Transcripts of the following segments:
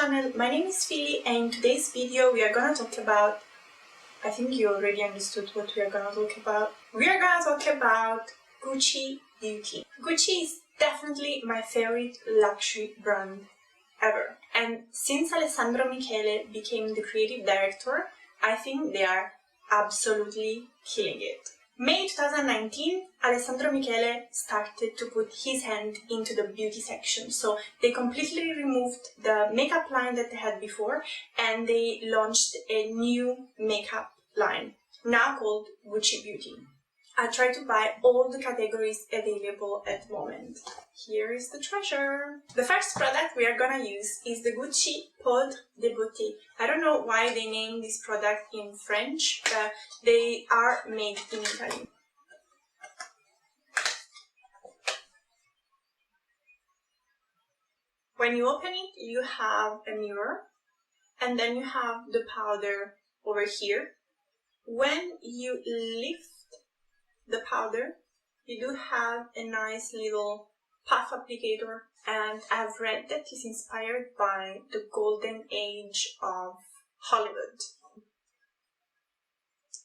channel, my name is Philly and in today's video we are gonna talk about, I think you already understood what we are gonna talk about. We are gonna talk about Gucci Beauty. Gucci is definitely my favorite luxury brand ever. And since Alessandro Michele became the creative director, I think they are absolutely killing it. May 2019, Alessandro Michele started to put his hand into the beauty section. So they completely removed the makeup line that they had before and they launched a new makeup line, now called Gucci Beauty. I try to buy all the categories available at the moment. Here is the treasure. The first product we are gonna use is the Gucci Poudre De Beauté. I don't know why they named this product in French, but they are made in Italy. When you open it, you have a mirror, and then you have the powder over here. When you lift the powder, you do have a nice little puff applicator, and I've read that it's inspired by the golden age of Hollywood.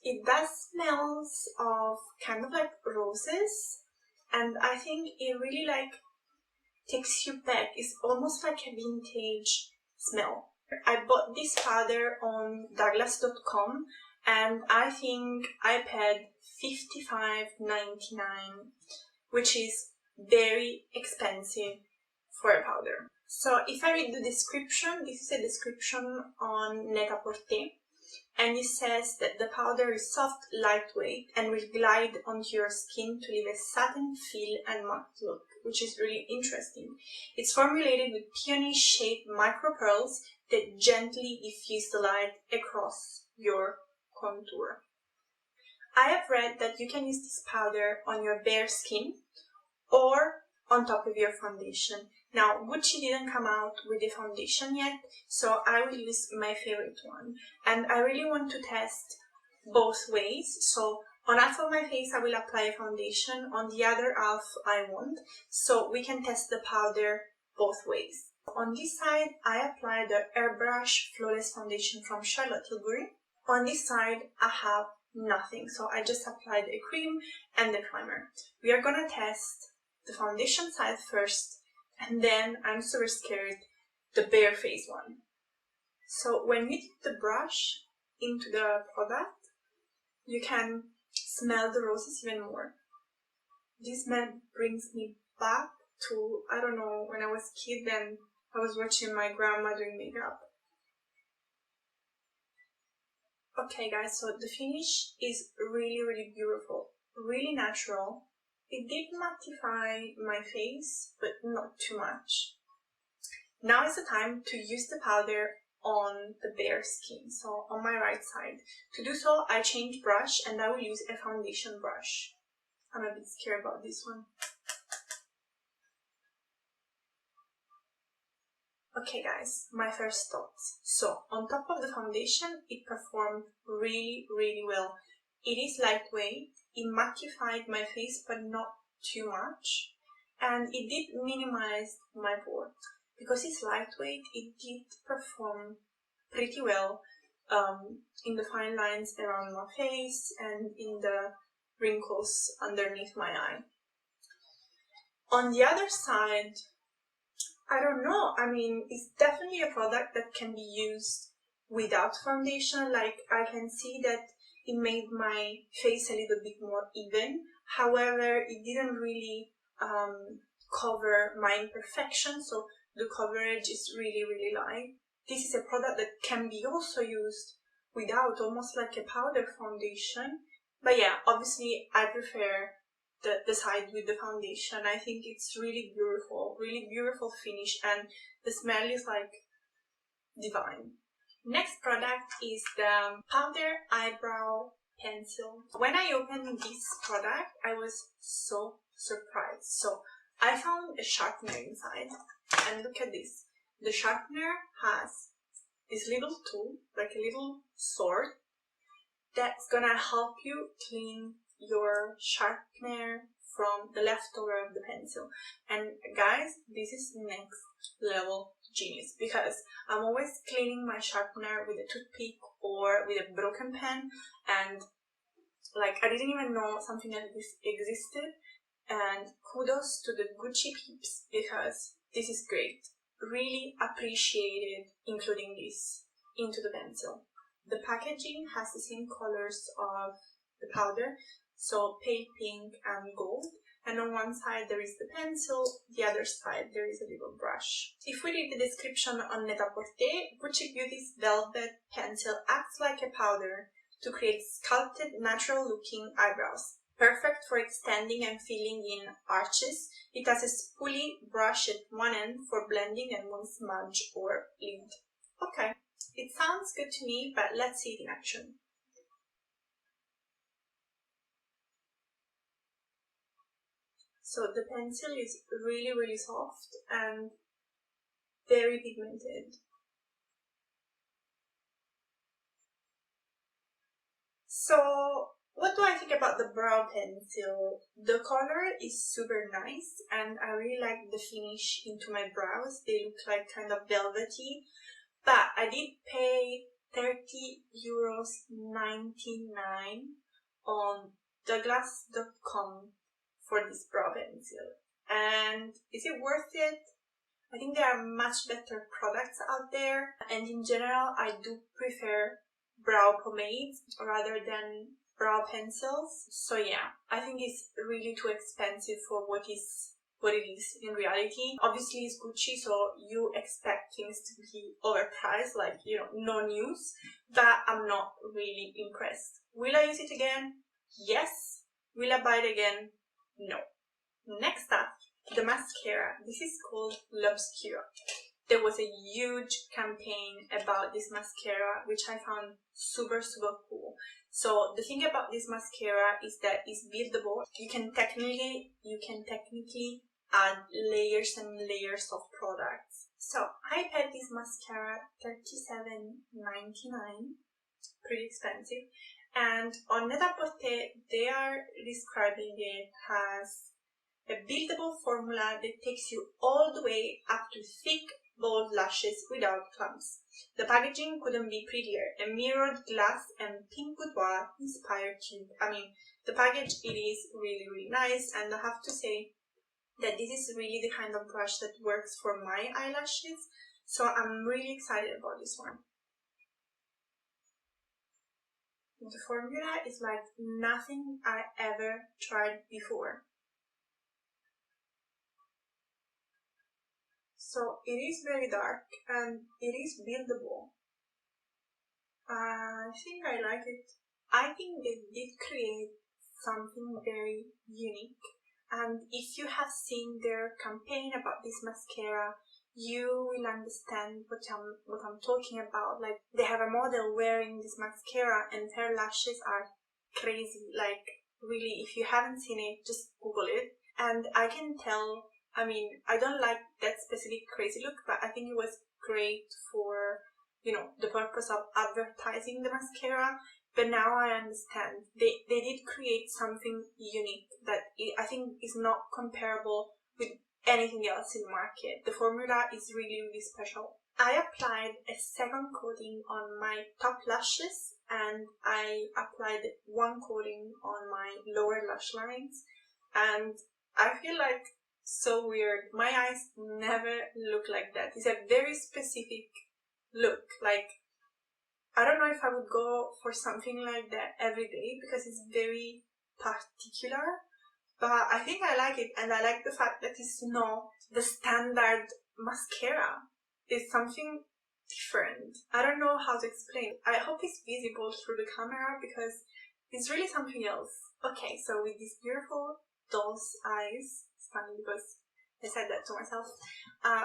It does smells of kind of like roses, and I think it really takes you back. It's almost like a vintage smell. I bought this powder on Douglas.com and I think I paid $55.99, which is very expensive for a powder. So if I read the description, this is a description on Net-a-Porter, and it says that the powder is soft, lightweight, and will glide onto your skin to leave a satin feel and matte look, which is really interesting. It's formulated with peony-shaped micro pearls that gently diffuse the light across your contour. I have read that you can use this powder on your bare skin or on top of your foundation. Now, Gucci didn't come out with a foundation yet, so I will use my favorite one. And I really want to test both ways. So on half of my face I will apply a foundation, on the other half I won't. So we can test the powder both ways. On this side I apply the Airbrush Flawless Foundation from Charlotte Tilbury. On this side I have nothing, so I just applied a cream and the primer. We are gonna test the foundation side first, and then, I'm super scared, the bare face one. So when you dip the brush into the product, you can smell the roses even more. This smell brings me back to, I don't know, when I was a kid and I was watching my grandma doing makeup. Okay guys, so the finish is really beautiful, really natural. It did mattify my face, but not too much. Now is the time to use the powder on the bare skin, so on my right side. To do so, I change brush and I will use a foundation brush. I'm a bit scared about this one. Okay guys, my first thoughts. So, on top of the foundation, it performed really well. It is lightweight, it mattified my face but not too much, and it did minimize my pore. Because it's lightweight, it did perform pretty well in the fine lines around my face and in the wrinkles underneath my eye. On the other side, I don't know, I mean, it's definitely a product that can be used without foundation. Like, I can see that it made my face a little bit more even. However, it didn't really cover my imperfections, so the coverage is really light. This is a product that can be also used without, almost like a powder foundation. But yeah, obviously I prefer the side with the foundation. I think it's really beautiful finish, and the smell is like divine. Next product is the Powder Eyebrow Pencil. When I opened this product, I was so surprised. So I found a sharpener inside, and look at this. The sharpener has this little tool, like a little sword, that's gonna help you clean your sharpener from the leftover of the pencil. And guys, this is next level genius, because I'm always cleaning my sharpener with a toothpick or with a broken pen, and like I didn't even know something like this existed. And kudos to the Gucci peeps, because this is great. Really appreciated including this into the pencil. The packaging has the same colors of the powder, so pale pink and gold. And on one side there is the pencil, the other side there is a little brush. If we read the description on Net-a-Porter, Gucci Beauty's velvet pencil acts like a powder to create sculpted, natural-looking eyebrows. Perfect for extending and filling in arches. It has a spoolie brush at one end for blending and one smudge or lint. Okay, it sounds good to me, but let's see it in action. So the pencil is really soft and very pigmented. So what do I think about the brow pencil? The color is super nice and I really like the finish into my brows. They look like kind of velvety, but I did pay €30.99 on Douglas.com for this brow pencil. And is it worth it? I think there are much better products out there, and in general I do prefer brow pomades rather than brow pencils. So yeah, I think it's really too expensive for what it is in reality. Obviously it's Gucci, so you expect things to be overpriced, like, you know, no news, but I'm not really impressed. Will I use it again? Yes. Will I buy it again? No. Next up, the mascara. This is called L'Obscura. There was a huge campaign about this mascara, which I found super cool. So the thing about this mascara is that it's buildable. You can technically add layers and layers of products. So I paid this mascara $37.99, pretty expensive. And on Net-a-Porter, they are describing it as a buildable formula that takes you all the way up to thick, bold lashes without clumps. The packaging couldn't be prettier. A mirrored glass and pink boudoir inspired tube. I mean, the package, it is really nice, and I have to say that this is really the kind of brush that works for my eyelashes, so I'm really excited about this one. The formula is like nothing I ever tried before. So it is very dark and it is buildable. I think I like it. I think they did create something very unique, and if you have seen their campaign about this mascara, you will understand what I'm talking about. Like, they have a model wearing this mascara and her lashes are crazy. Like, really, if you haven't seen it, just Google it. And I can tell, I mean, I don't like that specific crazy look, but I think it was great for, you know, the purpose of advertising the mascara. But now I understand. They did create something unique that I think is not comparable with anything else in the market. The formula is really special. I applied a second coating on my top lashes and I applied one coating on my lower lash lines, and I feel like so weird. My eyes never look like that. It's a very specific look. Like, I don't know if I would go for something like that every day because it's very particular, but I think I like it, and I like the fact that it's not the standard mascara. It's something different. I don't know how to explain. I hope it's visible through the camera because it's really something else. Okay, so with these beautiful doll's eyes, it's funny because I said that to myself,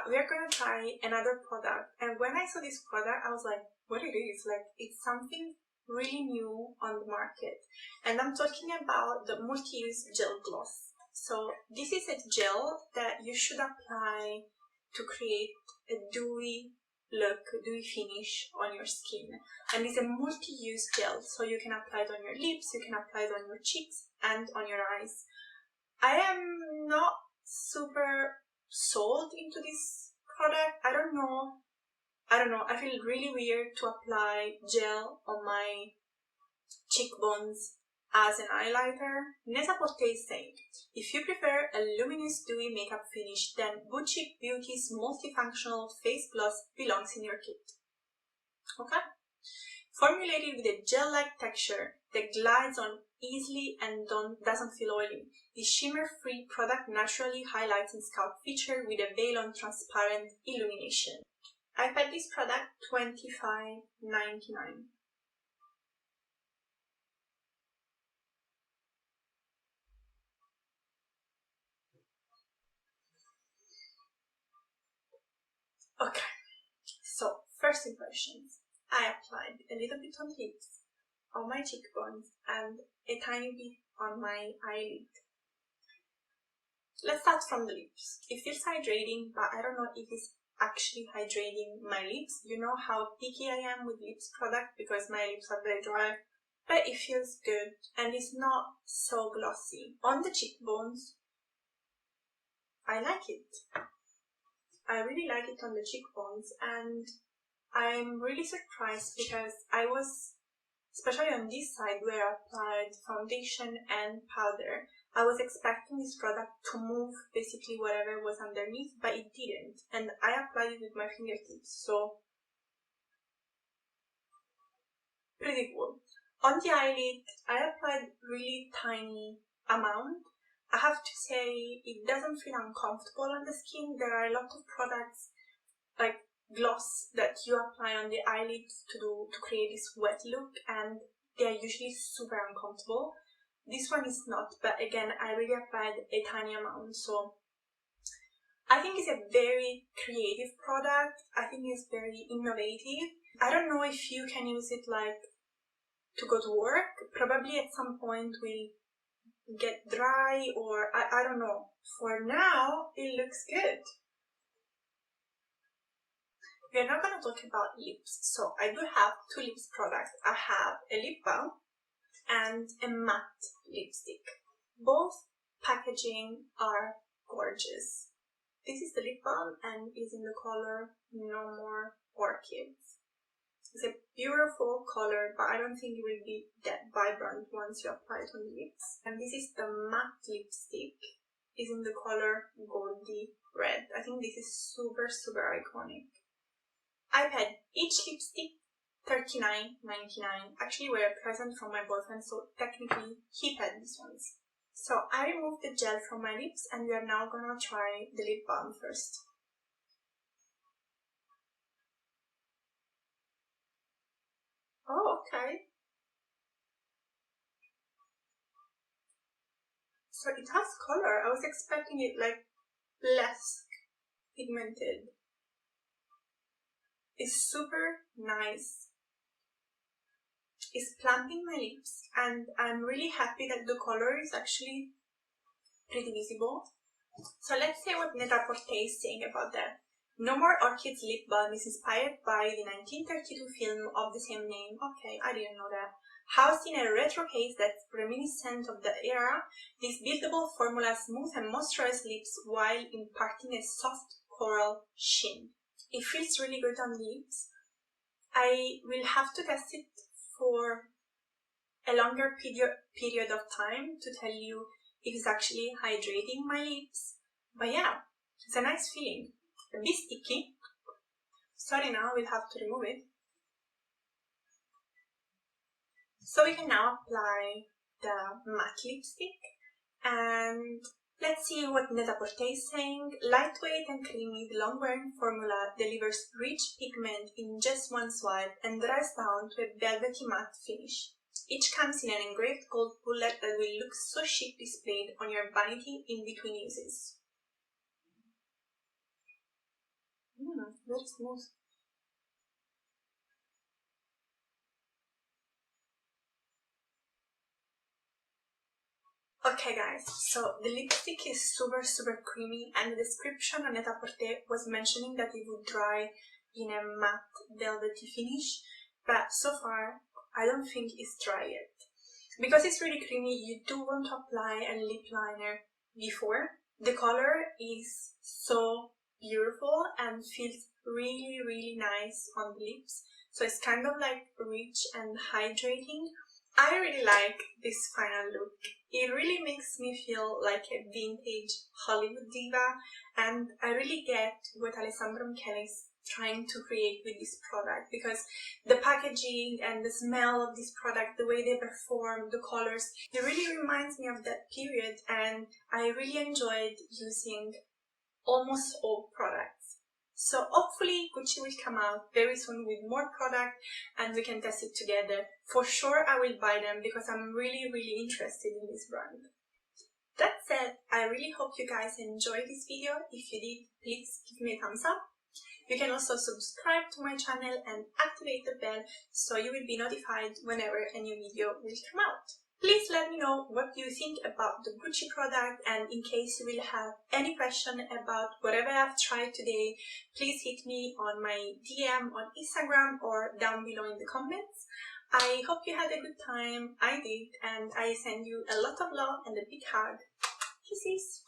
we are gonna try another product. And when I saw this product, I was like, what it is? Like, it's something really new on the market. And I'm talking about the multi-use gel gloss. So this is a gel that you should apply to create a dewy look, dewy finish on your skin. And it's a multi-use gel, so you can apply it on your lips, you can apply it on your cheeks and on your eyes. I am not super sold into this product, I don't know, I feel really weird to apply gel on my cheekbones as an highlighter. Net-a-Porter is saying, if you prefer a luminous dewy makeup finish, then Boutique Beauty's multifunctional face gloss belongs in your kit. Okay? Formulated with a gel-like texture that glides on easily and doesn't feel oily, the shimmer-free product naturally highlights in scalp feature with a veil on transparent illumination. I paid this product $25.99. Okay, so first impressions. I applied a little bit on lips, on my cheekbones, and a tiny bit on my eyelid. Let's start from the lips. It feels hydrating, but I don't know if it's actually hydrating my lips. You know how picky I am with lips product because my lips are very dry, but it feels good and it's not so glossy. On the cheekbones, I like it. I really like it on the cheekbones, and I'm really surprised because I was, especially on this side where I applied foundation and powder, I was expecting this product to move basically whatever was underneath, but it didn't, and I applied it with my fingertips, so pretty cool. On the eyelid, I applied really tiny amount. I have to say it doesn't feel uncomfortable on the skin. There are a lot of products like gloss that you apply on the eyelids to create this wet look, and they are usually super uncomfortable. This one is not, but again, I really applied a tiny amount, so I think it's a very creative product. I think it's very innovative. I don't know if you can use it like to go to work. Probably at some point will get dry, or I don't know. For now, it looks good. We're not going to talk about lips, so I do have two lips products. I have a lip balm and a matte lipstick. Both packaging are gorgeous. This is the lip balm and is in the color No More Orchids. It's a beautiful color, but I don't think it will be that vibrant once you apply it on the lips. And this is the matte lipstick. It's in the color Goldie Red. I think this is super, super iconic. I paid each lipstick $39.99. Actually, were a present from my boyfriend, so technically he paid these ones. So I removed the gel from my lips, and we are now gonna try the lip balm first. Oh, okay. So it has color. I was expecting it like less pigmented. It's super nice. It's plumping my lips, and I'm really happy that the color is actually pretty visible. So let's see what Net-a-Porter is saying about that. No More Orchids lip balm is inspired by the 1932 film of the same name. Okay, I didn't know that. Housed in a retro case that's reminiscent of the era, this buildable formula smooths and moisturizes lips while imparting a soft coral sheen. It feels really good on the lips. I will have to test it for a longer period of time to tell you if it's actually hydrating my lips. But yeah, it's a nice feeling. A bit sticky. Sorry, now we'll have to remove it. So we can now apply the matte lipstick, and let's see what Net-a-Porter is saying. Lightweight and creamy, the long-wearing formula delivers rich pigment in just one swipe and dries down to a velvety matte finish. Each comes in an engraved gold bullet that will look so chic displayed on your vanity in between uses. Very smooth. Okay guys, so the lipstick is super, super creamy, and the description on Net-a-Porter was mentioning that it would dry in a matte velvety finish, but so far I don't think it's dry yet. Because it's really creamy, you do want to apply a lip liner before. The color is so beautiful and feels really, really nice on the lips. So it's kind of like rich and hydrating. I really like this final look. It really makes me feel like a vintage Hollywood diva, and I really get what Alessandro Michele is trying to create with this product, because the packaging and the smell of this product, the way they perform, the colors, it really reminds me of that period, and I really enjoyed using almost all products. So hopefully Gucci will come out very soon with more product and we can test it together. For sure I will buy them because I'm really, really interested in this brand. That said, I really hope you guys enjoyed this video. If you did, please give me a thumbs up. You can also subscribe to my channel and activate the bell so you will be notified whenever a new video will come out. Please let me know what you think about the Gucci product, and in case you will have any question about whatever I've tried today, please hit me on my DM on Instagram or down below in the comments. I hope you had a good time. I did, and I send you a lot of love and a big hug. Kisses!